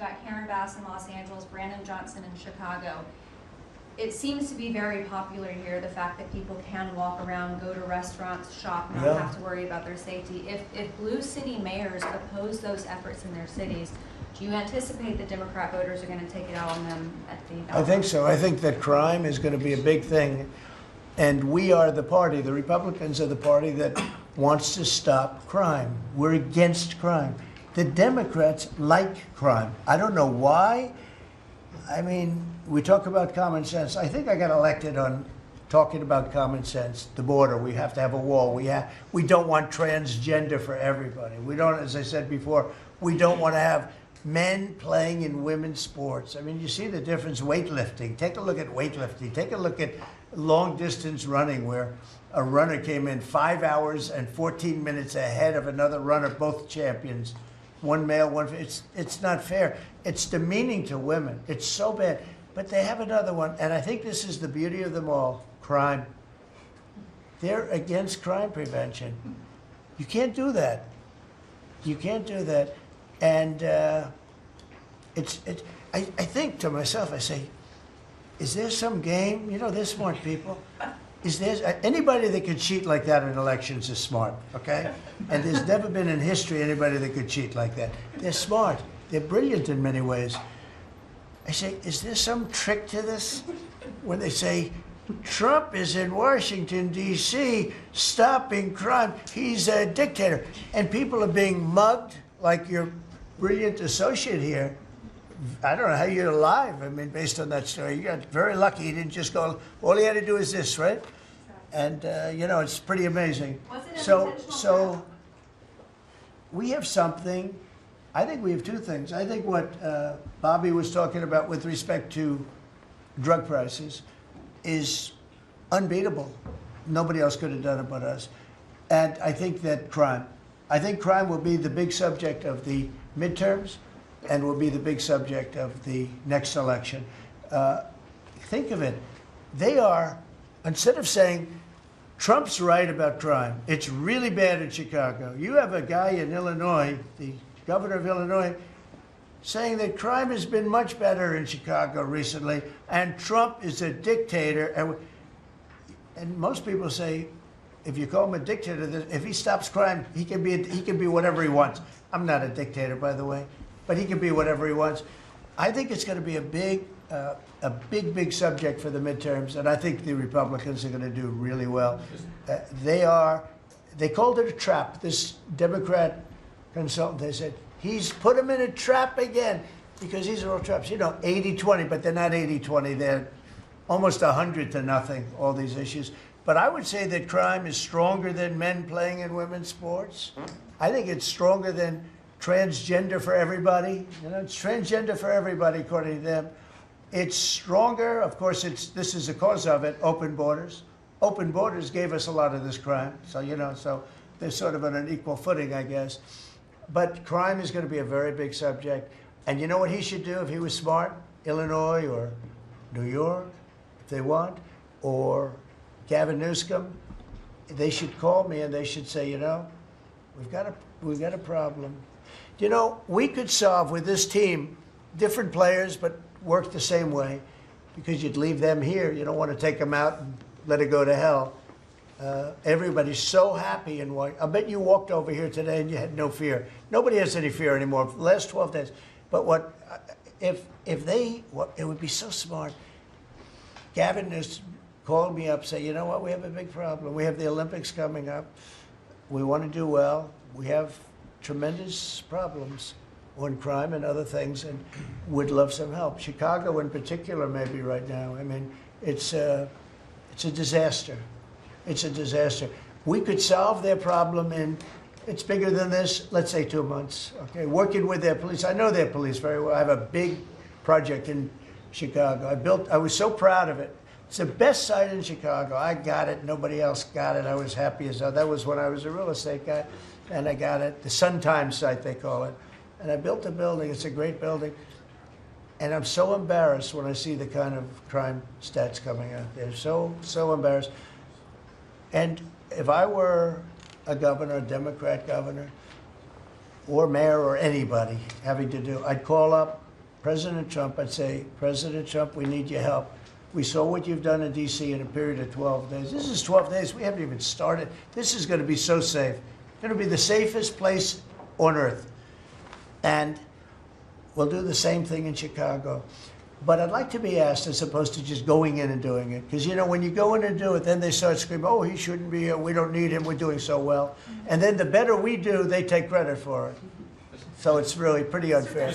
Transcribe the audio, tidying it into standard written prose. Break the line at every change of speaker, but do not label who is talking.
got Karen Bass in Los Angeles, Brandon Johnson in Chicago. It seems to be very popular here, the fact that people can walk around, go to restaurants, shop, not have to worry about their safety. If blue city mayors oppose those efforts in their cities, do you anticipate that Democrat voters are going to take it out on them at the ballot?
I think so. I think that crime is going to be a big thing. And we are the party, the Republicans are the party that wants to stop crime. We're against crime. The Democrats like crime. I don't know why. I mean, we talk about common sense. I think I got elected on talking about common sense. The border, we have to have a wall. We don't want transgender for everybody. We don't, as I said before, we don't want to have men playing in women's sports. I mean, you see the difference. Weightlifting. Take a look at weightlifting. Take a look at long distance running, where a runner came in 5 hours and 14 minutes ahead of another runner, both champions. One male, one female. It's not fair. It's demeaning to women. It's so bad. But they have another one, and I think this is the beauty of them all: crime. They're against crime prevention. You can't do that. You can't do that. And I think to myself, I say, is there some game? You know, they're smart people. Is there anybody that could cheat like that in elections is smart, okay? And there's never been in history anybody that could cheat like that. They're smart. They're brilliant in many ways. I say, is there some trick to this? When they say, Trump is in Washington, D.C., stopping crime. He's a dictator. And people are being mugged like your brilliant associate here. I don't know how you're alive. I mean, based on that story, you got very lucky. He didn't just go, all he had to do is this, right? And, you know, it's pretty amazing. So we have something. I think we have two things. I think what Bobby was talking about with respect to drug prices is unbeatable. Nobody else could have done it but us. And I think that crime. I think crime will be the big subject of the midterms and will be the big subject of the next election. Think of it. They are, instead of saying, Trump's right about crime, it's really bad in Chicago. You have a guy in Illinois, the governor of Illinois, saying that crime has been much better in Chicago recently, and Trump is a dictator. And most people say, if you call him a dictator, if he stops crime, he can be whatever he wants. I'm not a dictator, by the way, but he can be whatever he wants. I think it's going to be a big subject for the midterms, and I think the Republicans are going to do really well. They called it a trap. This Democrat consultant, they said, he's put him in a trap again, because these are all traps. You know, 80-20, but they're not 80-20. They're almost 100-0, all these issues. But I would say that crime is stronger than men playing in women's sports. I think it's stronger than transgender for everybody. You know, it's transgender for everybody, according to them. It's stronger. Of course, this is the cause of it, open borders. Open borders gave us a lot of this crime. So, you know, so they're sort of on an equal footing, I guess. But crime is going to be a very big subject. And you know what he should do if he was smart? Illinois or New York, if they want, or Gavin Newscum, they should call me and they should say, you know, we've got a problem. You know, we could solve with this team, different players, but work the same way, because you'd leave them here. You don't want to take them out and let it go to hell. Everybody's so happy in Washington. I bet you walked over here today and you had no fear. Nobody has any fear anymore for the last 12 days. But it would be so smart. Gavin has called me up, say, you know what, we have a big problem. We have the Olympics coming up. We want to do well. We have tremendous problems on crime and other things, and would love some help. Chicago in particular, maybe right now. I mean, it's a disaster. It's a disaster. We could solve their problem in, it's bigger than this, let's say 2 months, okay? Working with their police. I know their police very well. I have a big project in Chicago. I was so proud of it. It's the best site in Chicago. I got it. Nobody else got it. I was happy as hell. That was when I was a real estate guy, and I got it. The Sun Times site, they call it. And I built a building. It's a great building. And I'm so embarrassed when I see the kind of crime stats coming out there. So embarrassed. And if I were a governor, a Democrat governor, or mayor, or anybody having to do, I'd call up President Trump, I'd say, President Trump, we need your help. We saw what you've done in D.C. in a period of 12 days. This is 12 days. We haven't even started. This is going to be so safe. It's going to be the safest place on earth. And we'll do the same thing in Chicago. But I'd like to be asked, as opposed to just going in and doing it. Because, you know, when you go in and do it, then they start screaming, oh, he shouldn't be here. We don't need him. We're doing so well. And then the better we do, they take credit for it. So it's really pretty unfair.